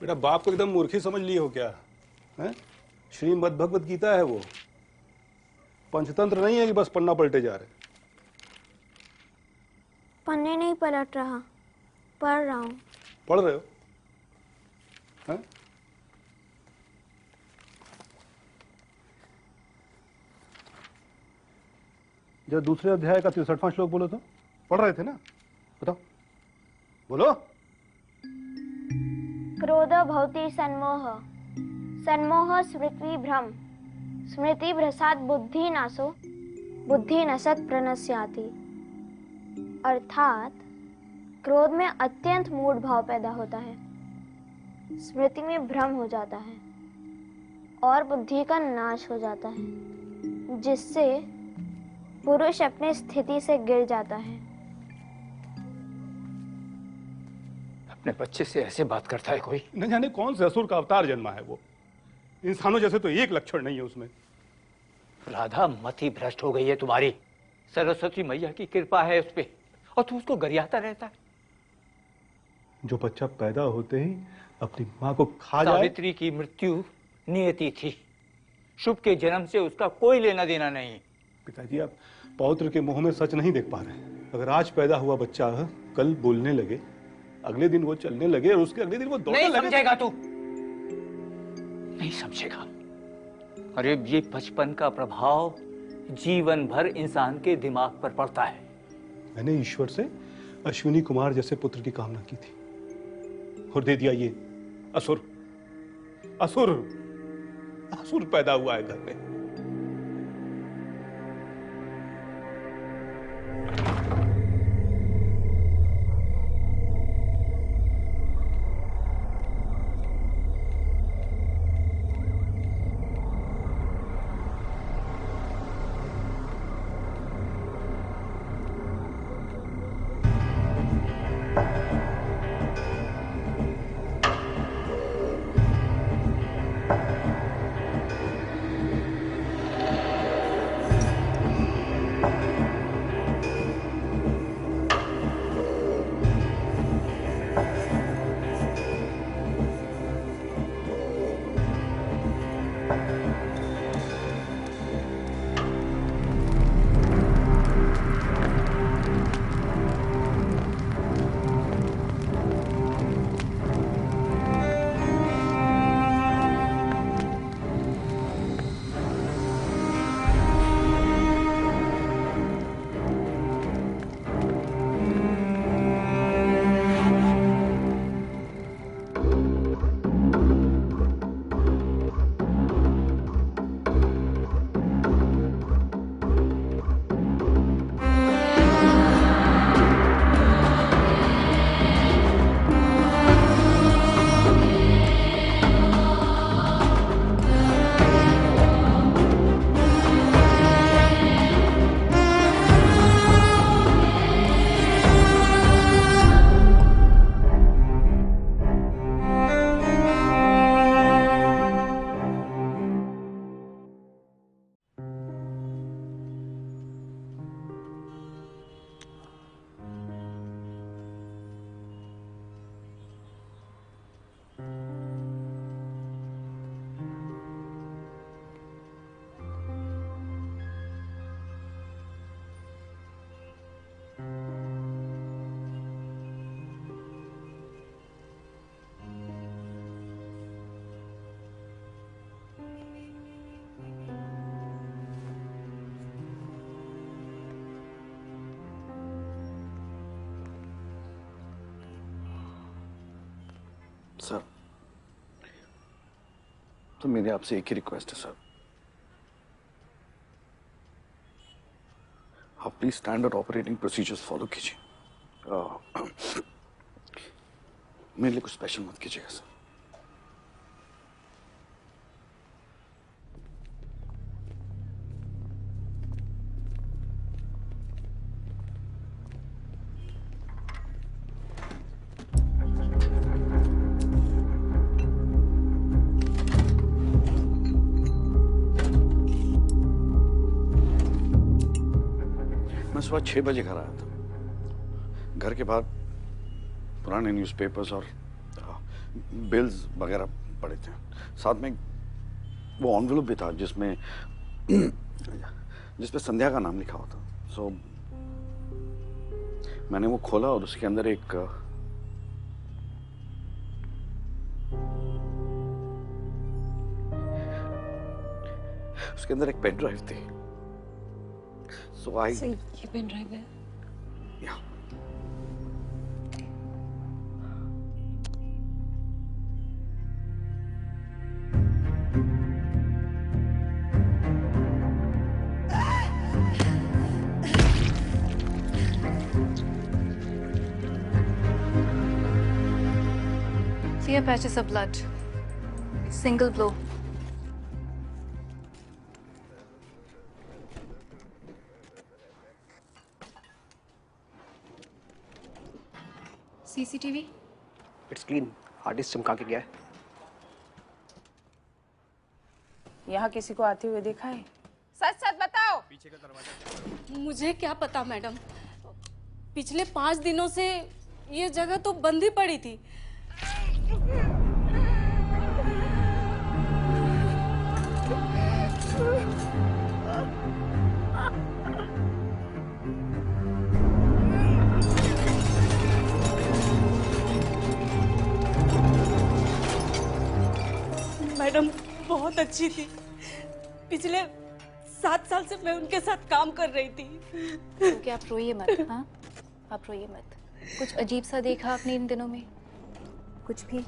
बेटा बाप को एकदम मूर्खी समझ ली हो क्या है? श्रीमद् भगवत गीता है वो, पंचतंत्र नहीं है कि बस पन्ना पलटे जा रहे। पन्ने नहीं पलट रहा, पढ़ रहा हूँ। पढ़ रहे हो है? जब दूसरे अध्याय का 63वां श्लोक बोलो तो। पढ़ रहे थे ना, बताओ बोलो। क्रोध भवति सन्मोह, सन्मोह स्मृति भ्रम, स्मृति भ्रसात बुद्धि नाशो, बुद्धि नशत प्रणश्याति। अर्थात क्रोध में अत्यंत मूढ़ भाव पैदा होता है, स्मृति में भ्रम हो जाता है और बुद्धि का नाश हो जाता है, जिससे पुरुष अपनी स्थिति से गिर जाता है। अपने बच्चे से ऐसे बात करता है कोई? न जाने कौन से असुर का अवतार जन्मा है वो। इंसानों जैसे तो एक लक्षण नहीं है उसमें। राधा मति भ्रष्ट हो गई है तुम्हारी। सरस्वती मैया की कृपा है उस पे और तू उसको गरियाता रहता है। जो बच्चा पैदा होते ही अपनी माँ को खा जाए। सावित्री की मृत्यु नियति थी, शुभ के जन्म से उसका कोई लेना देना नहीं। पिताजी आप पौत्र के मुंह में सच नहीं देख पा रहे। अगर आज पैदा हुआ बच्चा कल बोलने लगे, अगले दिन वो चलने लगे और उसके अगले दिन वो दौड़ने लगे। नहीं समझेगा तू, नहीं समझेगा। अरे ये बचपन का प्रभाव जीवन भर इंसान के दिमाग पर पड़ता है। मैंने ईश्वर से अश्विनी कुमार जैसे पुत्र की कामना की थी और दे दिया ये असुर। असुर असुर पैदा हुआ है घर में। सर, तो मेरी आपसे एक ही रिक्वेस्ट है सर, आप please standard operating procedures follow कीजिए। मेरे लिए कुछ स्पेशल मत कीजिएगा सर। सुबह 6 बजे घर आया था। घर के बाद पुराने न्यूज़पेपर्स और बिल्स वगैरह पड़े थे, साथ में वो एनवेलप भी था जिसमें जिस पे संध्या का नाम लिखा हुआ था। सो मैंने वो खोला और उसके अंदर एक पेन ड्राइव थी। सो ये पेन ड्राइव है। या Clear patches of blood. Single blow. CCTV? It's clean. Hard disk चमका के गया है। यहाँ किसी को आते हुए देखा है? सच सच बताओ। मुझे क्या पता मैडम, पिछले 5 दिनों से ये जगह तो बंद ही पड़ी थी। मैडम बहुत अच्छी थी। पिछले 7 साल से मैं उनके साथ काम कर रही थी। क्योंकि आप रोइए मत। हाँ, आप रोइए मत। कुछ अजीब सा देखा आपने इन दिनों में? कुछ भी?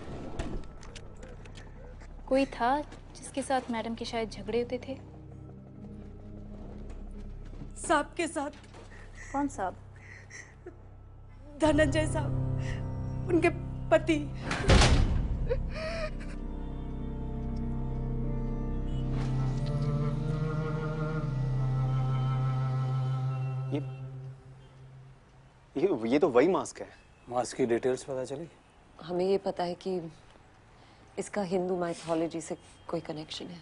कोई था जिसके साथ मैडम के शायद झगड़े होते थे? साहब के साथ। कौन साहब? धनंजय साहब, उनके पति। ये तो वही मास्क है। मास्क की डिटेल्स पता चली? हमें ये पता है कि इसका हिंदू माइथोलॉजी से कोई कनेक्शन है।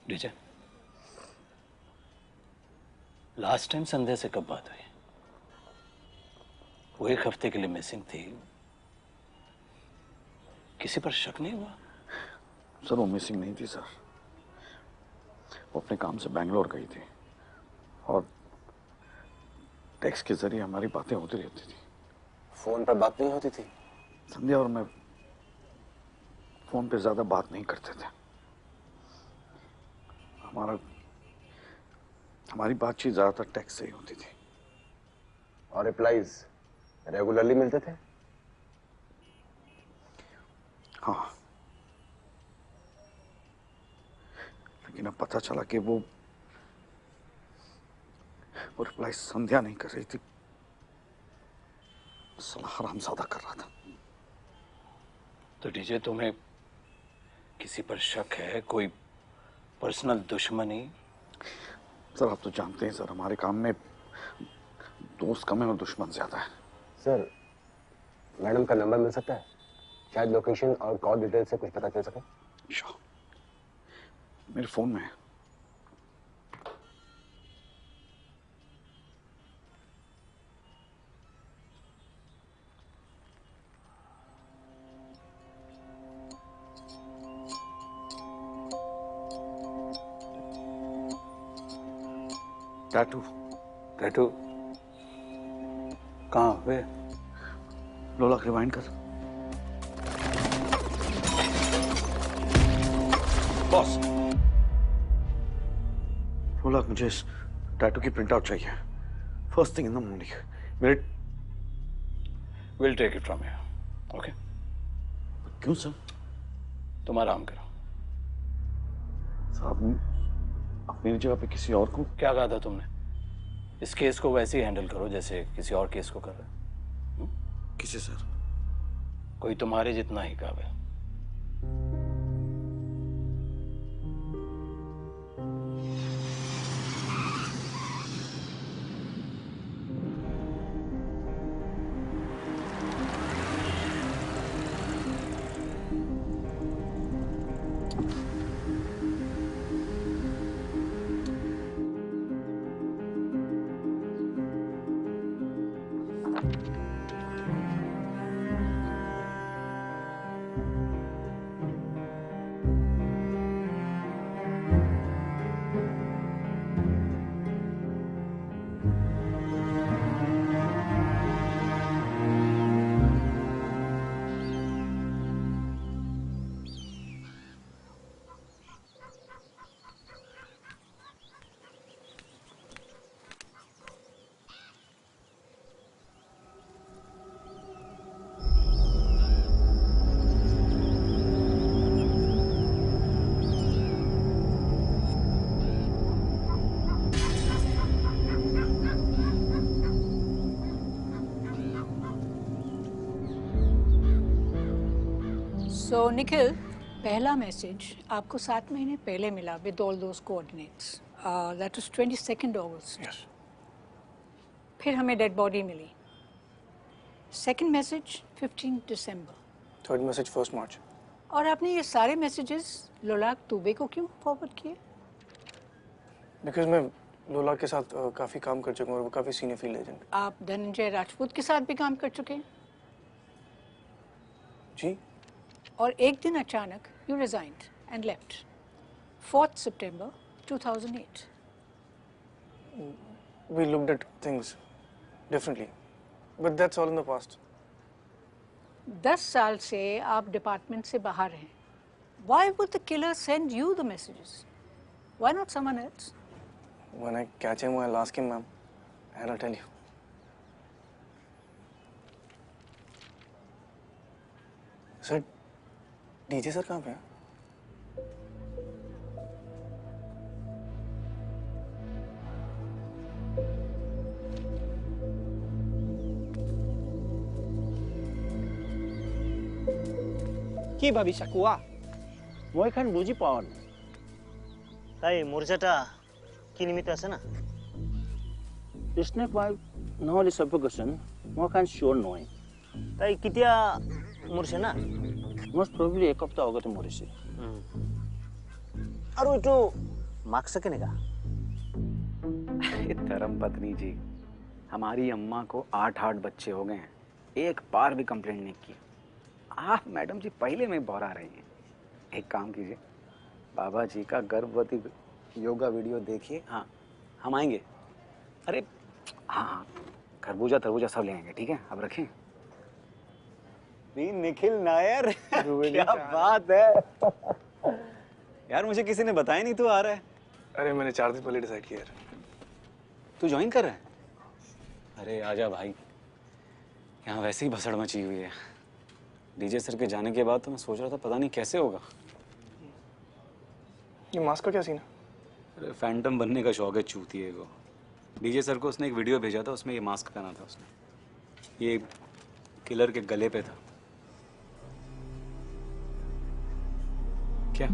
डीजे, लास्ट टाइम संध्या से कब बात हुई? वो 1 हफ्ते के लिए मिसिंग थी। किसी पर शक नहीं हुआ? सर वो मिसिंग नहीं थी सर, वो अपने काम से बैंगलोर गई थी और टेक्स्ट के जरिए हमारी बातें होती रहती थी। फोन पर बात नहीं होती थी? संध्या और मैं फोन पे ज्यादा बात नहीं करते थे। हमारी बातचीत ज्यादातर टेक्स्ट से ही होती थी। और रिप्लाईज रेगुलरली मिलते थे? हाँ, लेकिन अब पता चला कि वो रिप्लाई संध्या नहीं कर रही थी, साला हरामजादा कर रहा था। तो डीजे, तुम्हें किसी पर शक है? कोई पर्सनल दुश्मनी? सर आप तो जानते हैं सर, हमारे काम में दोस्त कम है और दुश्मन ज्यादा है। सर मैडम का नंबर मिल सकता है? शायद लोकेशन और कॉल डिटेल से कुछ पता चल सके। श्योर, मेरे फोन में है। टैटू। टैटू कहाँ पे? लोला रिवाइंड कर। बॉस, लोला मुझे इस टैटू की प्रिंट आउट चाहिए, first thing in the morning. मेरे will take it from here. Okay? क्यों सर? तुम आराम करो। साहब आप मेरी जगह पे किसी और को। क्या कहा था तुमने? इस केस को वैसे ही हैंडल करो जैसे किसी और केस को कर रहे हो। किसे सर? कोई तुम्हारे जितना ही काबिल। So निखिल, पहला मैसेज आपको 7 महीने पहले मिला with all those coordinates. That was 22nd August. Yes. फिर हमें डेड बॉडी मिली. सेकंड मैसेज 15 दिसंबर. थर्ड मैसेज 1 मार्च. और आपने ये सारे मैसेजेस लोलाक दुबे को क्यों फॉरवर्ड किए? बिकॉज मैं लोला के साथ काफ़ी काम कर चुका हूँ और वो काफ़ी सीनियर फील्ड एजेंट. आप धनंजय राजपूत के साथ भी काम कर चुके हैं. जी. और एक दिन अचानक you resigned and left 4th September 2008. We looked at things differently, but that's all in the past. 10 साल से आप डिपार्टमेंट से बाहर हैं. Why would the killer send you the messages? Why not someone else? When I catch him, I'll ask him, ma'am, and I'll tell you. Sir, DJ sir कहाँ पे हैं? কি ভাবিছা কোৱা? মই এখন বুজি পাওঁ না। তাই মৰ্যাদা কি নিমিত্ত আছে না? স্নেক ওয়াইফ নহ'লে সাফোকেশন মই এখন শিওৰ নহয়। তাই কেতিয়া মৰিছে না? মোষ্ট প্ৰবলি এক সপ্তাহ আগতে মৰিছে। আৰু এইটো মাৰ্কস কেনেকা? धर्मपत्नी जी, हमारी अम्मा को 8 बच्चे हो गए हैं, एक बार भी कंप्लेंट नहीं की। आप मैडम जी पहले में बौरा रही हैं। एक काम कीजिए, बाबा जी का गर्भवती योगा वीडियो देखिए। हाँ, हम आएंगे। अरे हाँ हाँ, खरबूजा तरबूजा सब ले आएंगे, ठीक है? अब रखें। नहीं निखिल नायर, क्या बात है यार, मुझे किसी ने बताया नहीं तू आ रहा है। अरे मैंने 4 दिन पहले डिसाइड किया। तू ज्वाइन कर रहा है? अरे आजा भाई, यहाँ वैसे ही भसड़ मची हुई है। डीजे सर के जाने के बाद तो मैं सोच रहा था पता नहीं कैसे होगा। ये मास्क का क्या सीन है? अरे फैंटम बनने का शौक है चूतिए को। डीजे सर को उसने एक वीडियो भेजा था, उसमें ये मास्क पहना था उसने। ये किलर के गले पे था। क्या?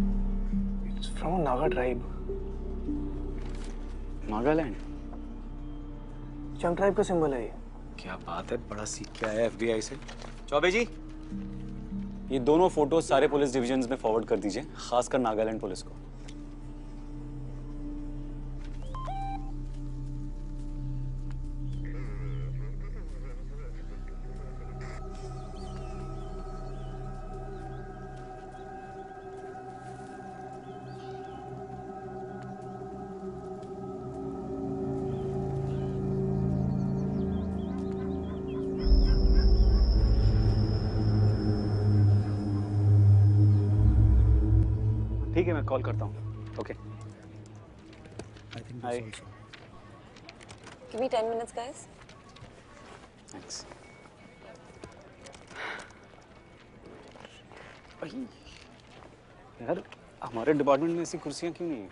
It's from a Naga tribe. Nagaland? चंग ट्राइब का सिंबल है ये। क्या बात है, बड़ा सीख के आया FBI से। चौबे जी, ये दोनों फोटोज सारे पुलिस डिविजन्स में फॉरवर्ड कर दीजिए, खासकर नागालैंड पुलिस को। ठीक है, मैं कॉल करता हूँ। ओके। हाय। Give me 10 minutes, guys. Thanks. यार, हमारे डिपार्टमेंट में ऐसी कुर्सियाँ क्यों नहीं हैं?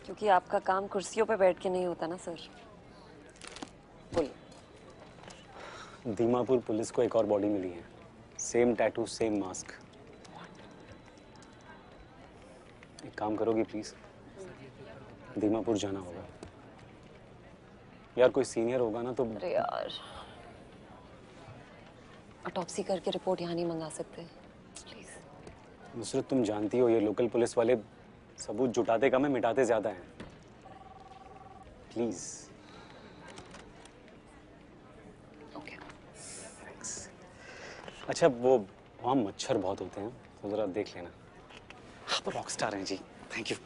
क्योंकि आपका काम कुर्सियों पे बैठ के नहीं होता ना सर। बोलिए। दीमापुर पुलिस को एक और बॉडी मिली है, सेम टैटू सेम मास्क। एक काम करोगी प्लीज? दीमापुर जाना होगा यार, कोई सीनियर होगा ना तो। अरे यार, ऑटोप्सी करके रिपोर्ट यहाँ नहीं मंगा सकते प्लीज। नुसरत, तुम जानती हो ये लोकल पुलिस वाले सबूत जुटाते कम है, मिटाते ज्यादा हैं। प्लीज। Okay thanks. अच्छा, वो वहाँ मच्छर बहुत होते हैं, तो जरा देख लेना। आप रॉकस्टार हैं जी, thank you.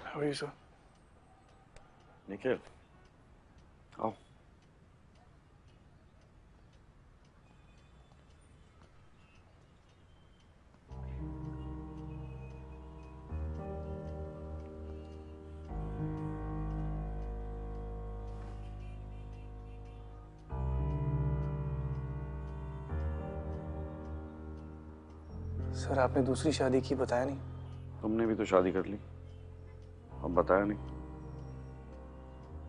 How are you, sir? Nikhil, आओ। सर, आपने दूसरी शादी की बताया नहीं। तुमने भी तो शादी कर ली, अब बताया नहीं।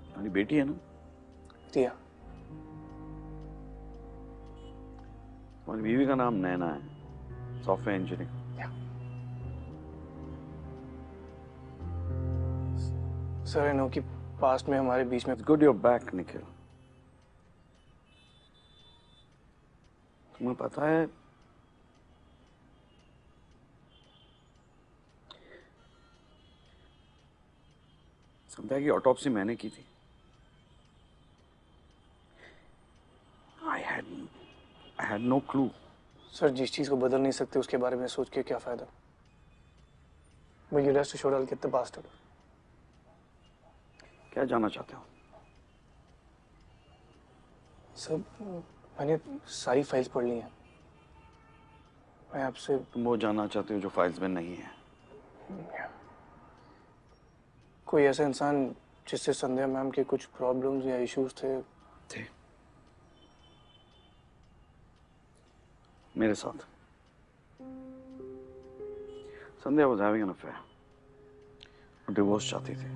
तुम्हारी बेटी है ना? रिया। तुम्हारी बीवी का नाम नैना है, software engineer. Sir I know कि पास्ट में हमारे बीच में गुड योर बैक निखिल। तुम्हें पता है संध्या की ऑटोप्सी मैंने की थी। I had no clue। Sir जिस चीज को बदल नहीं सकते उसके बारे में सोच के क्या फायदा। But you rest assured I'll get the bastard। क्या जानना चाहते हो? सर मैंने सारी फाइल्स पढ़ ली हैं। मैं आपसे तुम वो जानना चाहते हो जो फाइल्स में नहीं है? कोई ऐसा इंसान जिससे संध्या मैम के कुछ प्रॉब्लम्स या इश्यूज थे? मेरे साथ। Sandhya was having an affair, divorce चाहती थी।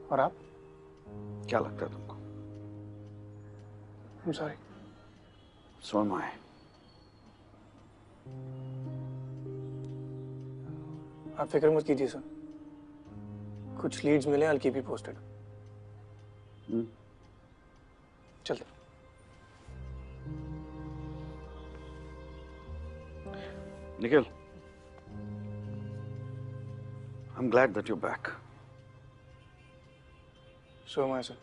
और आप? क्या लगता है तुमको? I'm sorry। So am I। आप फिक्र मत कीजिए सर, कुछ लीड्स मिले, I'll keep you posted। चलते। Nikhil, I'm glad that you're back। So am I, sir।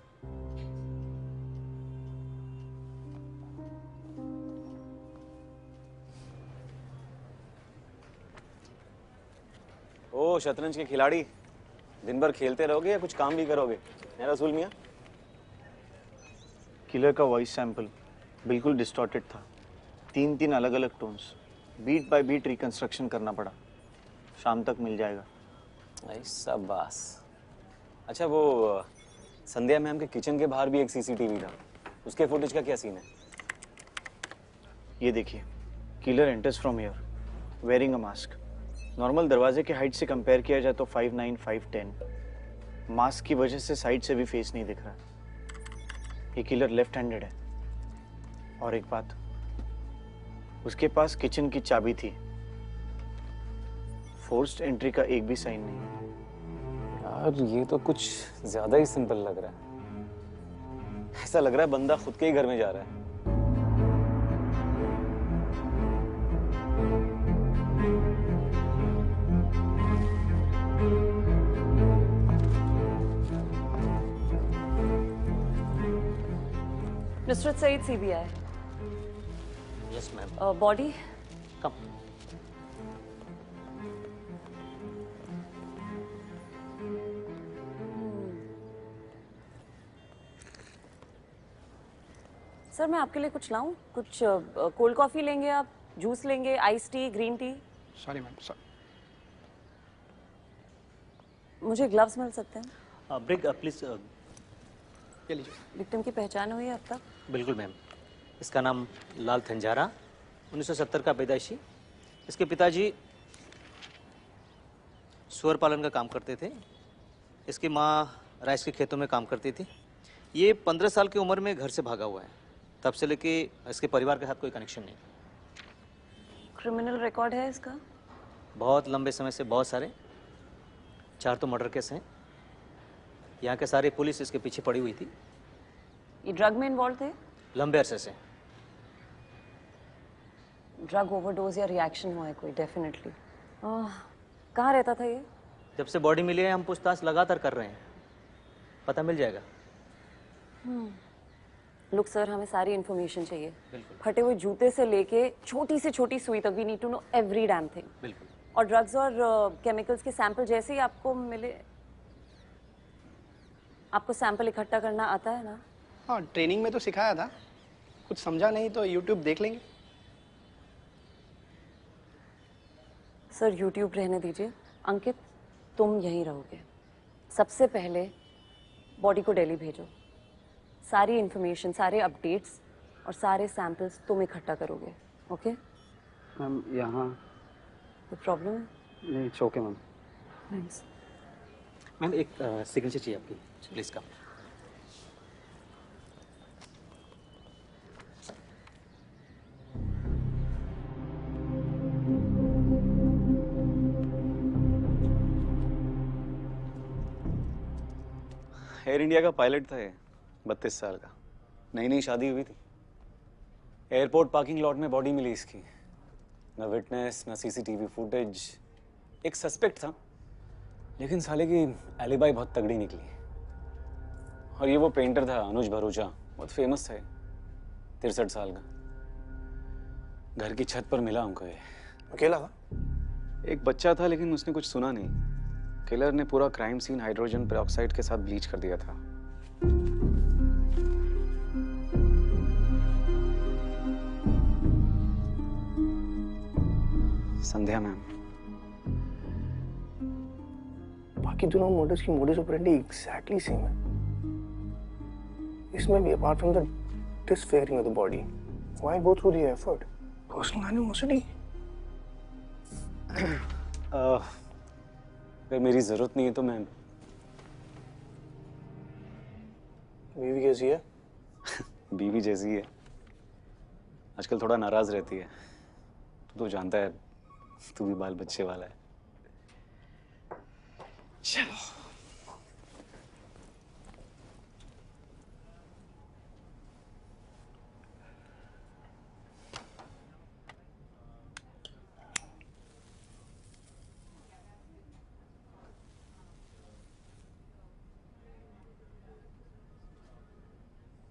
ओ शतरंज के खिलाड़ी, दिन भर खेलते रहोगे या कुछ काम भी करोगे? है रसूल मियां? किलर का वॉइस सैंपल बिल्कुल डिस्टॉर्टेड था। 3 अलग अलग tones, beat by beat reconstruction करना पड़ा। शाम तक मिल जाएगा। शाबाश। अच्छा वो संध्या मैम के किचन के बाहर भी एक सीसीटीवी था, उसके फुटेज का क्या सीन है? ये देखिए, killer enters from here wearing a mask. Normal दरवाजे के हाइट से कंपेयर किया जाए तो 5'9", 5'10। मास्क की वजह से साइड से भी फेस नहीं दिख रहा। ये किलर लेफ्ट हैंडेड है। और एक बात, उसके पास किचन की चाबी थी। फोर्स्ड एंट्री का एक भी साइन नहीं है। यार ये तो कुछ ज्यादा ही सिंपल लग रहा है। ऐसा लग रहा है बंदा खुद के ही घर में जा रहा है। Nusrat Saeed CBI। Yes ma'am. Body come. Sir मैं आपके लिए कुछ लाऊं? कुछ कोल्ड कॉफी लेंगे आप? जूस लेंगे? Ice tea, green tea? Sorry ma'am, sorry. मुझे ग्लव्स मिल सकते हैं? ब्रिग प्लीज। ये लीजिए। विक्टिम की पहचान हुई है अब तक? बिल्कुल मैम। इसका नाम लाल थंजारा, 1970 का पैदाइशी। इसके पिताजी सुअर पालन का काम करते थे। इसकी माँ राइस के खेतों में काम करती थी। ये 15 साल की उम्र में घर से भागा हुआ है। तब से लेके इसके परिवार के साथ कोई कनेक्शन नहीं। क्रिमिनल रिकॉर्ड है इसका? बहुत लंबे समय से बहुत सारे, 4 तो मर्डर केस हैं। यहाँ के सारे पुलिस इसके पीछे पड़ी हुई थी। ये ड्रग में इन्वॉल्व थे? लंबे अरसे से। ड्रग ओवरडोज या रिएक्शन हुआ है कोई? डेफिनेटली। कहाँ रहता था ये? जब से बॉडी मिली है हम पूछताछ लगातार कर रहे हैं, पता मिल जाएगा। लुक सर, हमें सारी इन्फॉर्मेशन चाहिए। बिल्कुल। फटे हुए जूते से लेके छोटी से छोटी सुई तक, we need to know every damn thing. बिल्कुल। और ड्रग्स और केमिकल्स के सैंपल जैसे ही आपको मिले। आपको सैंपल इकट्ठा करना आता है ना? हाँ, ट्रेनिंग में तो सिखाया था। कुछ समझा नहीं तो यूट्यूब देख लेंगे। सर यूट्यूब रहने दीजिए। अंकित, तुम यहीं रहोगे। सबसे पहले बॉडी को दिल्ली भेजो। सारी इन्फॉर्मेशन, सारे अपडेट्स और सारे सैंपल्स तुम इकट्ठा करोगे। ओके? मैम यहाँ कोई प्रॉब्लम है? नहीं, it's okay ma'am. Thanks. Ma'am एक सिग्नेचर चाहिए आपकी, प्लीज कम। एयर इंडिया का पायलट था ये, 32 साल का। नई नई शादी हुई थी। एयरपोर्ट पार्किंग लॉट में बॉडी मिली इसकी। न विटनेस, न सीसीटीवी फुटेज। एक सस्पेक्ट था, लेकिन साले की एलिबाई बहुत तगड़ी निकली। और ये वो पेंटर था अनुज भरूचा, बहुत फेमस था, 63 साल का। घर की छत पर मिला हमको ये। अकेला था? एक बच्चा था, लेकिन उसने कुछ सुना नहीं। किलर ने पूरा क्राइम सीन हाइड्रोजन पेरोक्साइड के साथ ब्लीच कर दिया था। संध्या मैम। बाकी दोनों मर्डर्स की मोडिस ऑपरेंडी एग्जैक्टली सेम है। इसमें भी apart from the disfiguring of the body, why go through the effort? Personal animosity. अगर मेरी जरूरत नहीं है तो मैं। बीवी कैसी है? बीवी जैसी है, आजकल थोड़ा नाराज रहती है। तू तो जानता है, तू भी बाल बच्चे वाला है। चलो।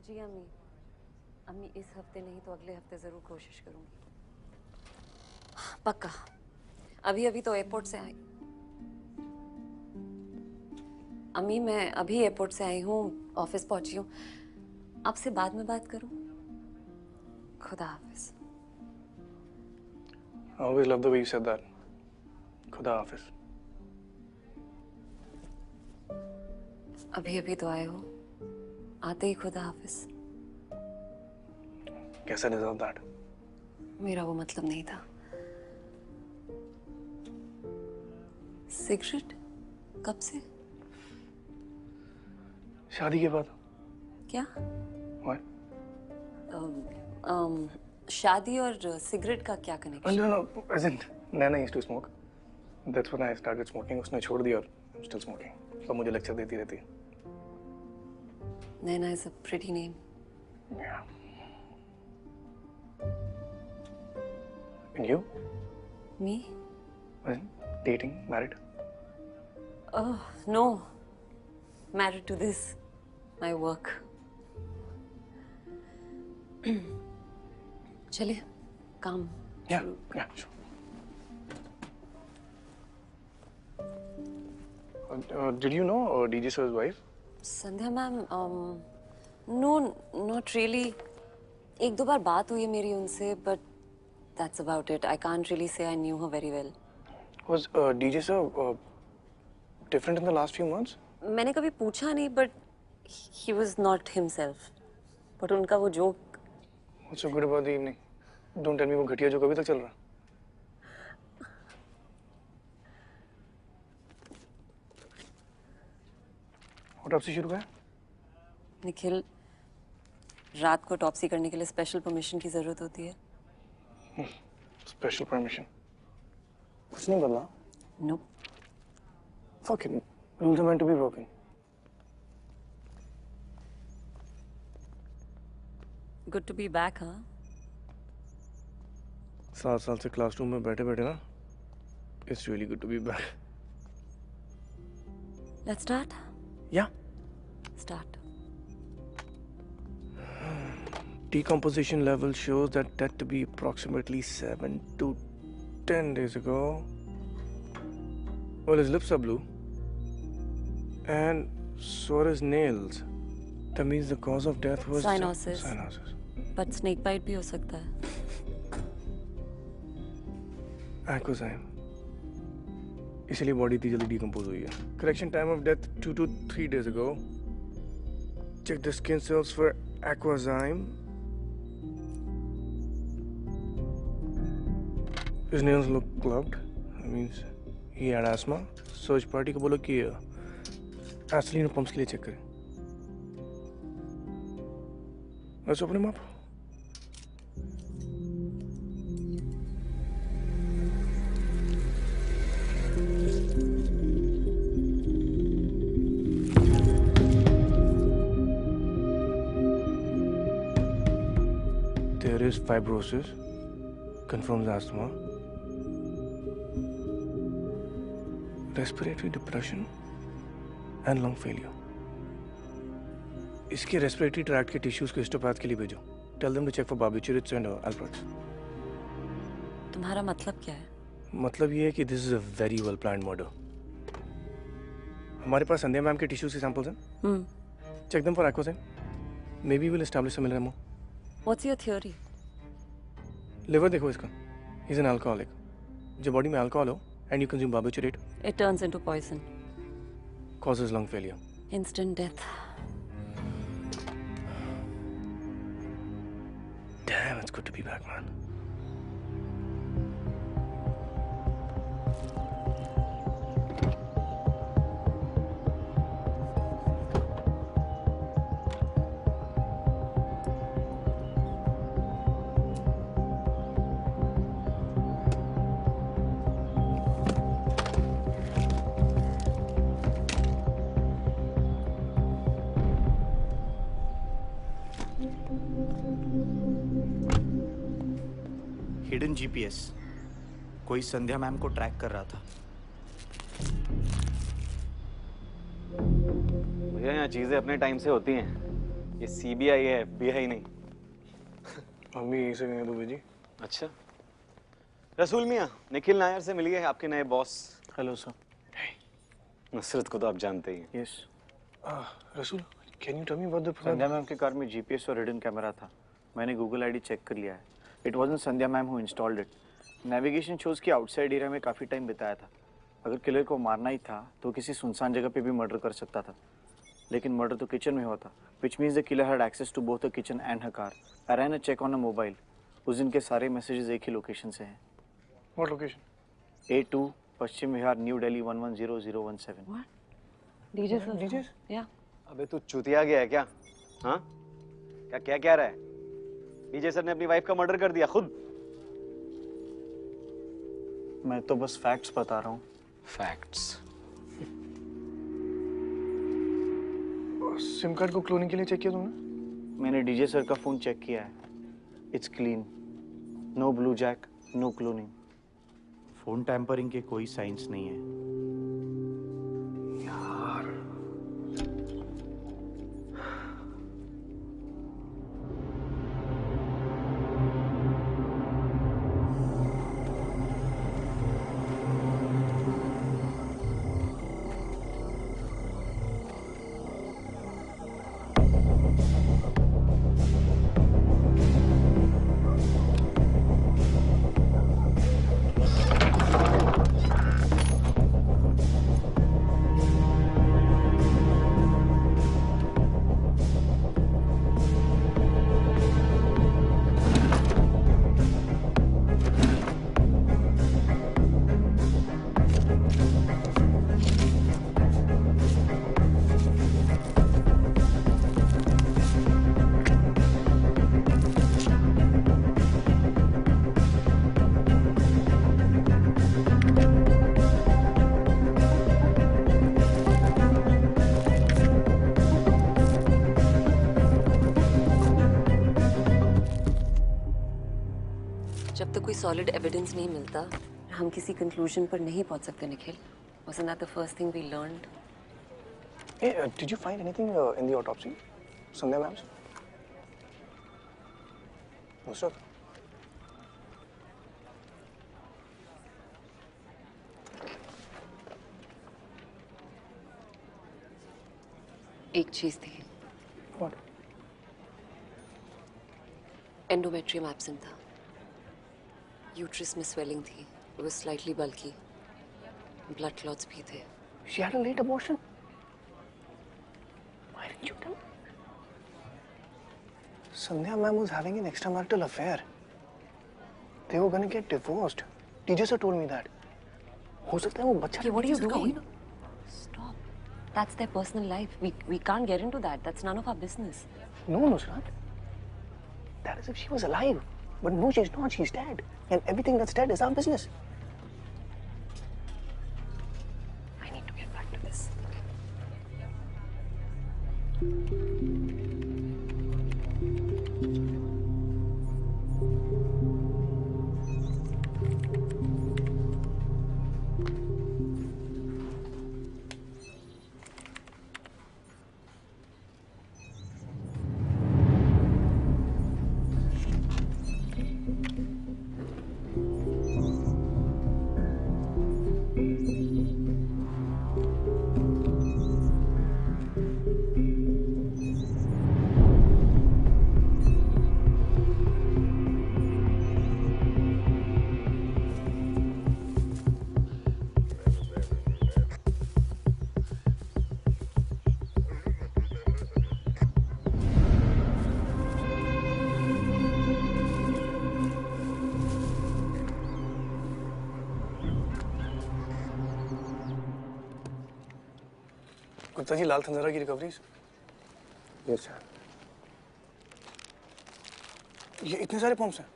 जी अम्मी, अम्मी इस हफ्ते नहीं तो अगले हफ्ते ज़रूर कोशिश करूँगी, पक्का। अभी अभी तो एयरपोर्ट से आई। अम्मी मैं अभी एयरपोर्ट से आई हूँ, ऑफिस पहुंची हूँ। आपसे बाद में बात करूँ? खुदा हाफिज। I always love the way you said that. खुदा हाफिज। अभी अभी तो आए हो, आते ही खुदा हाफिज। कैसा डिजर्व दैट? मेरा वो मतलब नहीं था। सिगरेट? कब से? शादी के बाद। क्या? What? शादी और सिगरेट का क्या connection? No, as in, Naina used to smoke. That's when I started smoking. उसने छोड़ दिया और I'm still smoking. तो मुझे लेक्चर देती रहती है। Naina is a pretty name. Yeah. And you? Me? Dating, married? Oh, no. Married to this, my work. चलिए, काम। Yeah, sure. Did you know DJ sir's wife? Sandhya ma'am, no, not really. एक दो बार बात हुई है मेरी उनसे, but that's about it. I can't really say I knew her very well. Was DJ sir different in the last few months? मैंने कभी पूछा नहीं, but he was not himself. But उनका वो joke. What's so good about the evening? Don't tell me वो घटिया जो कभी तक चल रहा। ऑटोप्सी शुरू है? निखिल, रात को ऑटोप्सी करने के लिए स्पेशल परमिशन की जरूरत होती है। Special permission? कुछ नहीं बदला? Nope. Fuck it. Rules are meant to be broken. Good to be back, huh? 7 साल से क्लासरूम में बैठे बैठे ना, It's really good to be back. Let's start. Yeah. Start. Decomposition level shows that death to be approximately 7 to 10 days ago. Well, his lips are blue. And so are his nails. That means the cause of death was... Cyanosis. Cyanosis. But snake bite भी हो सकता है. Aquazyme. इसलिए body इतनी जल्दी decompose हुई है. Correction time of death 2 to 3 days ago. Check the skin cells for aquazyme. His nails look clogged. That means he had asthma. Search party को बोलो कि एसिलिन पंप्स के लिए चेक करें. Let's open him up. There is fibrosis, confirms asthma, respiratory depression and lung failure. इसके respiratory tract के tissues को histopath के लिए भेजो. Tell them to check for barbiturates and Alprox. तुम्हारा मतलब क्या है? मतलब ये है कि this is a very well planned murder. हमारे पास संध्या मैम के tissues के samples हैं. Check them for Acozen. Maybe we'll establish some MO. What's your theory? Liver देखो इसका. He's an alcoholic. जब body में alcohol हो and you consume barbiturate, It turns into poison. causes lung failure. Instant death. Damn, it's good to be back, man. Hidden GPS कोई संध्या ma'am को track कर रहा था. भैया यहाँ चीजें अपने टाइम से होती हैं. ये सीबीआई है, एफबीआई नहीं. मम्मी यहीं से गए दुबे जी. अच्छा. रसूल मियाँ, निखिल नायर से मिलिए, आपके नए बॉस. Hello sir. नुसरत को तो आप जानते ही हैं. Yes. Rasool, can you tell me what the Sandhya ma'am के कार में जीपीएस और हिडन कैमरा था. मैंने गूगल आईडी चेक कर लिया है. It wasn't Sandhya ma'am who installed it. Navigation shows की आउटसाइड एरिया में काफ़ी टाइम बिताया था. अगर किलर को मारना ही था तो किसी सुनसान जगह पे भी मर्डर कर सकता था. लेकिन मर्डर तो किचन में हुआ था, which means the killer had access to both the kitchen and her car. I ran a check on a mobile. उस दिन के सारे मैसेजेस एक ही लोकेशन से हैं. What location? A2 Paschim Vihar, new Delhi 110017. DJ sir. DJ? या. अबे तू चुतिया गया है क्या? हाँ? क्या कह रहा है? डीजे सर ने अपनी वाइफ का मर्डर कर दिया खुद. मैं तो बस फैक्ट्स बता रहा हूँ. फैक्ट्स? सिम कार्ड को क्लोनिंग के लिए चेक किया तुमने? मैंने डीजे सर का फोन चेक किया है. It's clean. No blue jack, no cloning. Phone tampering के कोई साइंस नहीं है. जब तक कोई सॉलिड एविडेंस नहीं मिलता हम किसी कंक्लूजन पर नहीं पहुंच सकते Nikhil. Wasn't that the first thing we learned? Hey, did you find anything in the autopsy? Sandhya ma'am's? Nusrat? एक चीज थी. What? एंडोमेट्रियम एब्सेंट था. यूट्रस में स्वेलिंग थी. It was slightly bulky. Blood clots भी थे. She had a late abortion? Why didn't you tell me? Sandhya ma'am was having an extramarital affair. They were gonna get divorced. Teacher sir told me that. हो सकता है वो बच्चा। Okay, what are you doing? Stop. That's their personal life. We can't get into that. That's none of our business. No, Nusrat. That is if she was alive. But no, she's not. She's dead. And everything that's dead is our business. I need to get back to this. Gupta ji, लाल थंजारा की recovery. Yes sir. ये इतने सारे pumps हैं?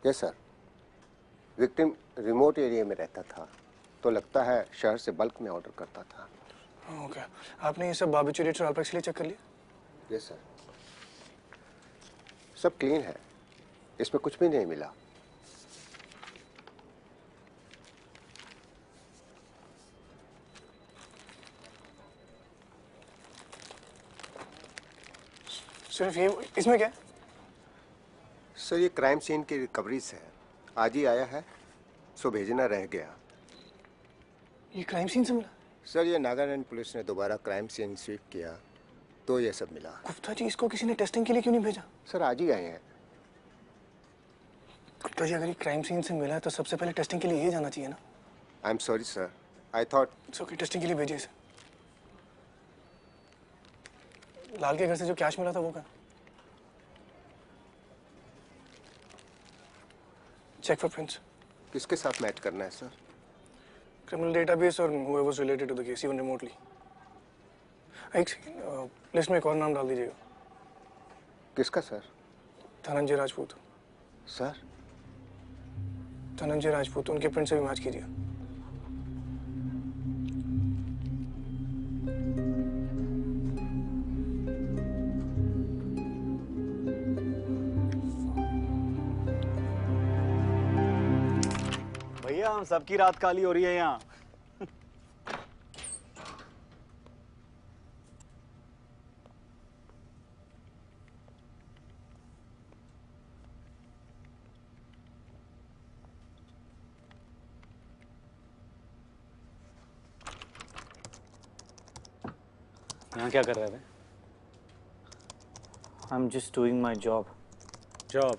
Yes sir. Victim remote area में रहता था, तो लगता है शहर से बल्क में ऑर्डर करता था। ओके, आपने ये सब बार्बिचुरेट्स और अल्पेक्स के लिए चेक कर लिया? Yes sir. सब क्लीन है, इसमें कुछ भी नहीं मिला। सिर्फ ये, इसमें क्या है? सर ये क्राइम सीन की रिकवरीज है, आज ही आया है, सो भेजना रह गया। ये क्राइम सीन से मिला? सर ये नागालैंड पुलिस ने दोबारा क्राइम सीन स्वीप किया तो ये सब मिला। गुप्ता जी, इसको किसी ने टेस्टिंग के लिए क्यों नहीं भेजा? सर आज ही आए हैं। गुप्ता जी, अगर ये क्राइम सीन से मिला है तो सबसे पहले टेस्टिंग के लिए ये जाना चाहिए ना? I am sorry sir, I thought. It's okay, testing के लिए भेजिए इसे। लाल के घर से जो कैश मिला था वो क्या? Check for prints. किसके साथ मैच करना है सर? क्रिमिनल डेटाबेस और whoever was related to the case, even remotely. एक सेकंड, लिस्ट में एक और नाम डाल दीजिएगा। किसका सर? धनंजय राजपूत। सर? धनंजय राजपूत, उनके प्रिंट से भी मैच कीजिए। भैया हम सबकी रात काली हो रही है यहाँ। यहाँ क्या कर रहे थे? I am just doing my job. Job?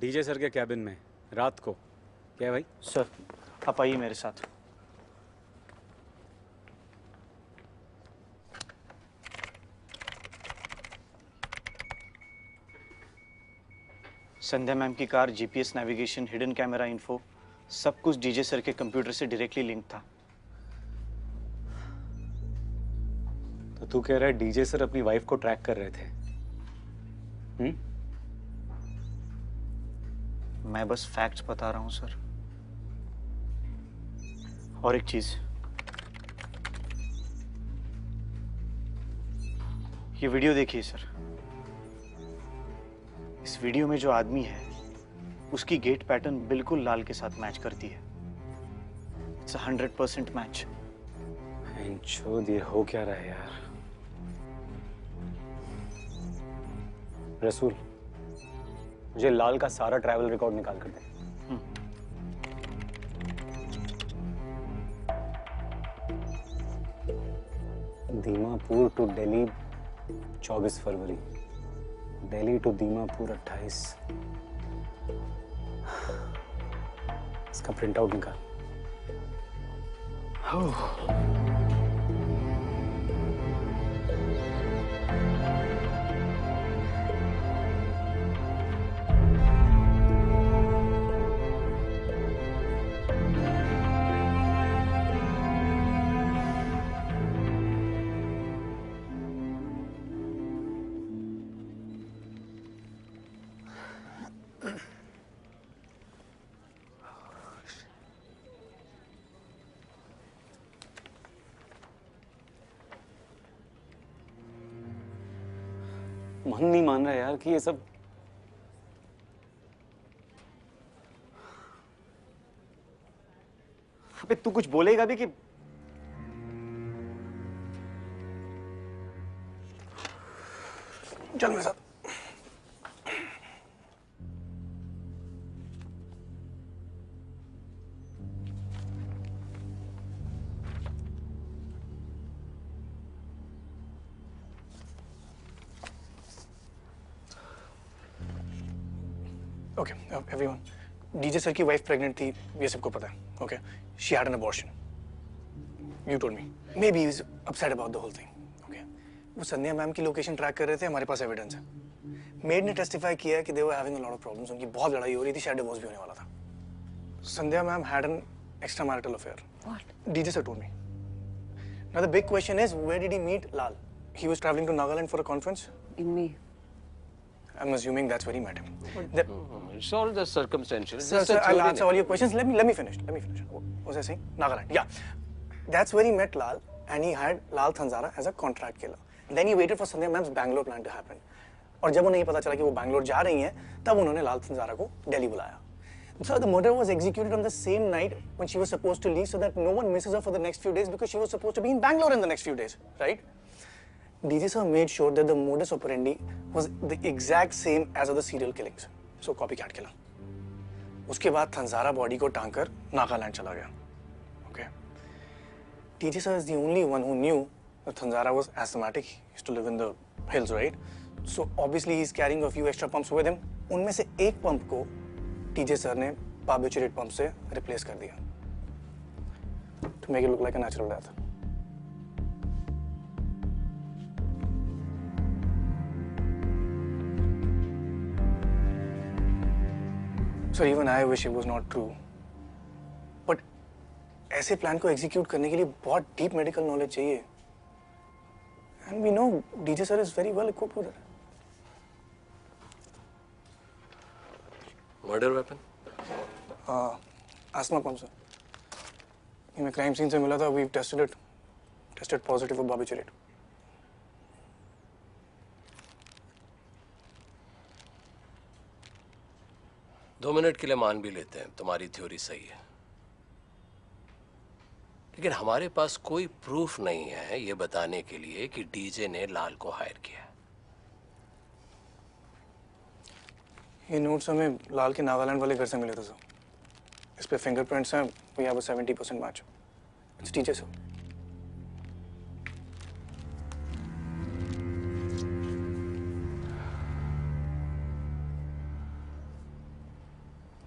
DJ sir के कैबिन में रात को? क्या है भाई? सर आप आइए मेरे साथ। संध्या मैम की car, GPS navigation, hidden camera info, सब कुछ डीजे सर के कंप्यूटर से डायरेक्टली लिंक था। तो तू कह रहा है डीजे सर अपनी वाइफ को ट्रैक कर रहे थे? मैं बस फैक्ट्स बता रहा हूं सर। और एक चीज, ये वीडियो देखिए सर। इस वीडियो में जो आदमी है उसकी गेट पैटर्न बिल्कुल लाल के साथ मैच करती है। It's 100% match. ये हो क्या रहा है यार? रसूल, मुझे लाल का सारा ट्रैवल रिकॉर्ड निकाल कर दे। दीमापुर टू दिल्ली 24 फरवरी, दिल्ली टू दीमापुर 28। इसका प्रिंट आउट निकाल। मन नहीं मान रहा यार कि ये सब अबे तू कुछ बोलेगा भी कि चल मेरे साथ। ओके एवरीवन, डीजे सर की वाइफ प्रेग्नेंट थी, ये सबको पता है। Okay, she had an abortion, you told me, maybe he is upset about the whole thing. Okay, वो संध्या मैम की लोकेशन ट्रैक कर रहे थे, हमारे पास एविडेंस है। मेड ने टेस्टिफाई किया है कि they were having a lot of problems, उनकी बहुत लड़ाई हो रही थी, शायद डिवोर्स भी होने वाला था। Sandhya ma'am had an extra marital affair, DJ sir told me. Now the big question is, where did he meet Lal? He was traveling to Nagaland for a conference? In May. I'm assuming that's where he met him. It's all just circumstantial. Sir, I'll answer all your questions. Let me finish. What was I saying? Nagaland. Yeah. That's where he met Lal, and he had Lal Thanzara as a contract killer. Then he waited for Sandhya ma'am's Bangalore plan to happen. और जब उन्हें पता चला कि वो बैंगलोर जा रही हैं, तब उन्होंने लाल तंजारा को दिल्ली बुलाया. So the murder was executed on the same night when she was supposed to leave, so that no one misses her for the next few days, because she was supposed to be in Bangalore in the next few days, right? DJ sir made sure that the modus operandi was the exact same as other serial killings. So copycat killer. उसके बाद थंजारा body को टांगकर नागालैंड चला गया. Okay. DJ sir is the only one who knew that Thanzara was asthmatic. He used to live in the hills, right? So obviously he's carrying a few extra pumps with him. उनमें से एक pump को DJ sir ने barbiturate pump से replace कर दिया. To make it look like a natural death. So even I wish it was not true. But ऐसे plan को एग्जीक्यूट करने के लिए बहुत डीप मेडिकल नॉलेज चाहिए. And we know DJ sir is very well equipped with it. Murder weapon? Asthma pump, sir. ये मैं crime scene से मिला था. We've tested it. Tested positive for barbiturate. दो मिनट के लिए मान भी लेते हैं तुम्हारी थ्योरी सही है, लेकिन हमारे पास कोई प्रूफ नहीं है ये बताने के लिए कि डीजे ने लाल को हायर किया. ये नोट्स हमें लाल के नागालैंड वाले घर से मिले थे सर. इस पे फिंगरप्रिंट्स हैं. We have a 70% match. It's DJ sir.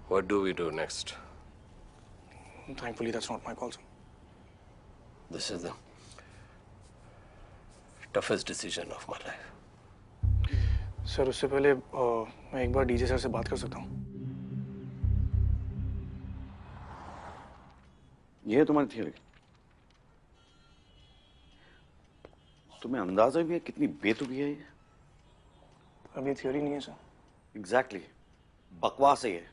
What do we do next? Thankfully, that's not my call, sir. This is the toughest decision of my life. Sir, उससे पहले मैं एक बार डीजे सर से बात कर सकता हूँ? ये है तुम्हारी थियोरी. तुम्हें अंदाजा भी है कितनी बेतुकी है ये? अब ये थियोरी नहीं है सर. एग्जैक्टली. बकवास है ये.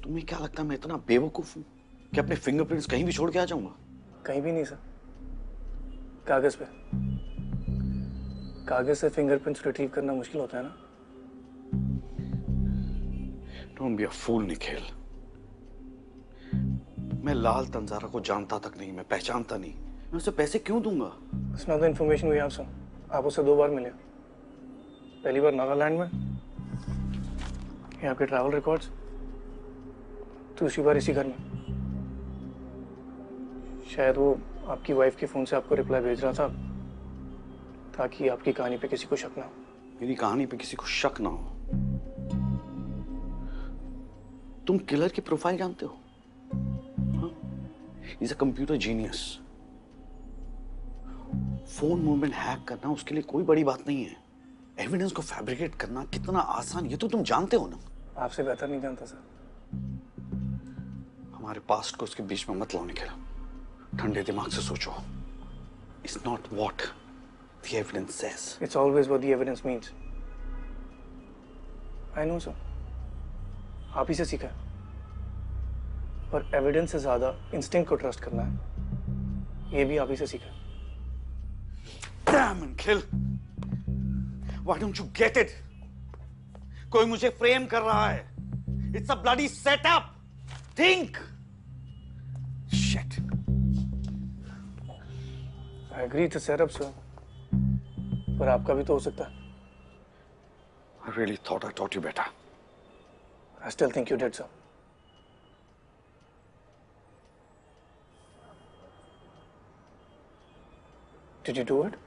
तुम्हें क्या लगता है मैं इतना बेवकूफ हूं कि अपने फिंगरप्रिंट्स कहीं भी छोड़ के आ जाऊंगा? कहीं भी नहीं सर. कागज पे. कागज से फिंगरप्रिंट्स रिट्रीव करना मुश्किल होता है ना. Don't be a fool, Nikhil. मैं लाल तंजारा को जानता तक नहीं, मैं पहचानता नहीं. मैं उसे पैसे क्यों दूंगा? It's not the information we have, sir. आप उससे 2 बार मिले. पहली बार नागालैंड में. ये आपके ट्रैवल रिकॉर्ड्स. दूसरी बार इसी घर में. शायद वो आपकी वाइफ के फोन से आपको रिप्लाई भेज रहा था ताकि आपकी कहानी पे किसी को शक ना हो. मेरी कहानी पे किसी को शक ना हो. तुम किलर की प्रोफाइल जानते हो? He's a computer genius. Phone movement hack करना उसके लिए कोई बड़ी बात नहीं है. एविडेंस को फैब्रिकेट करना कितना आसान, ये तो तुम जानते हो ना. आपसे बेहतर नहीं जानता सर. हमारे पास्ट को उसके बीच में मत लाओ निखिल. ठंडे दिमाग से सोचो. It's not what the evidence says. It's always what the evidence means. I know sir. आप ही से सीखा है. पर एविडेंस से ज्यादा इंस्टिंक्ट को ट्रस्ट करना है, ये भी आप ही से सीखा है. Damn, Nikhil. Why don't you get it? कोई मुझे फ्रेम कर रहा है. It's a bloody setup. Think. Shit. I agree it's a setup, sir. पर आपका भी तो हो सकता है. I really thought I taught you better. I still think you did, sir. Did you do it?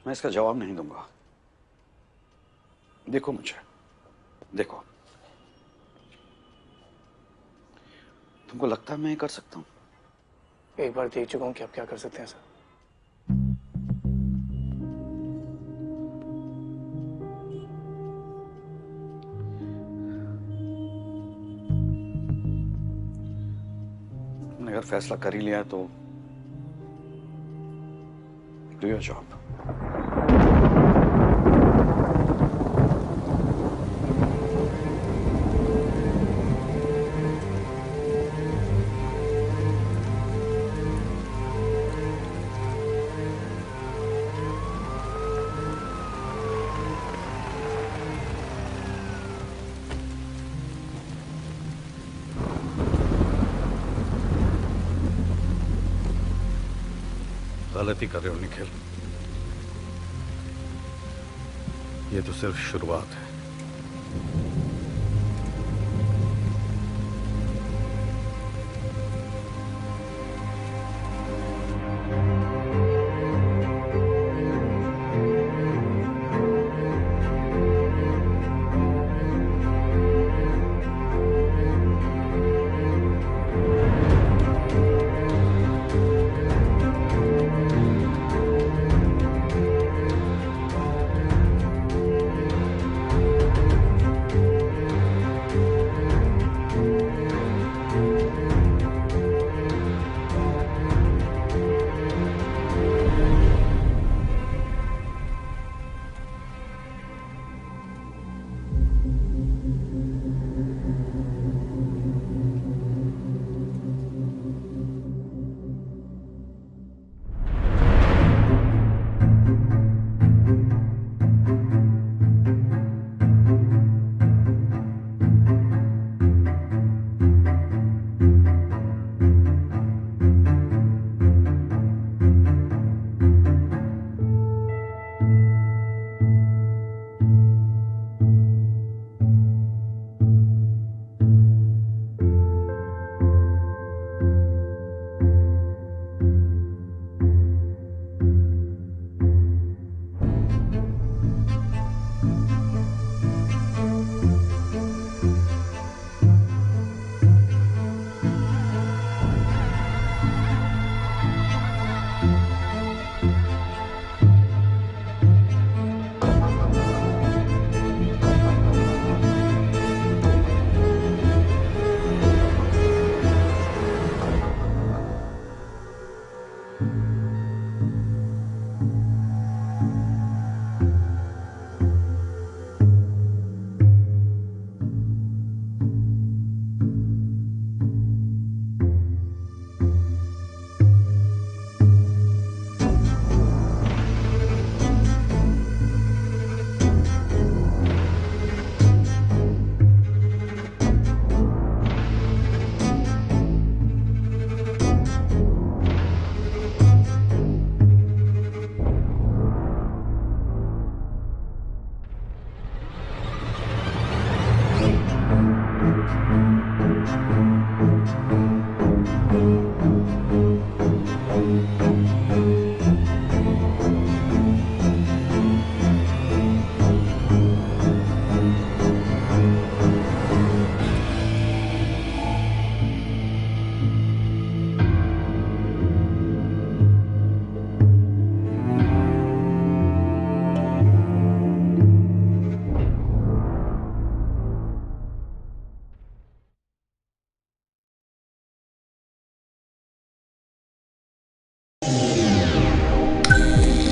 मैं इसका जवाब नहीं दूंगा. देखो मुझे, देखो. तुमको लगता है मैं ये कर सकता हूं? एक बार देख चुका हूं कि आप क्या कर सकते हैं, सर. तुमने अगर फैसला कर ही लिया है तो डू योर जॉब. गलती कर रहे हो निखिल. ये तो सिर्फ शुरुआत है.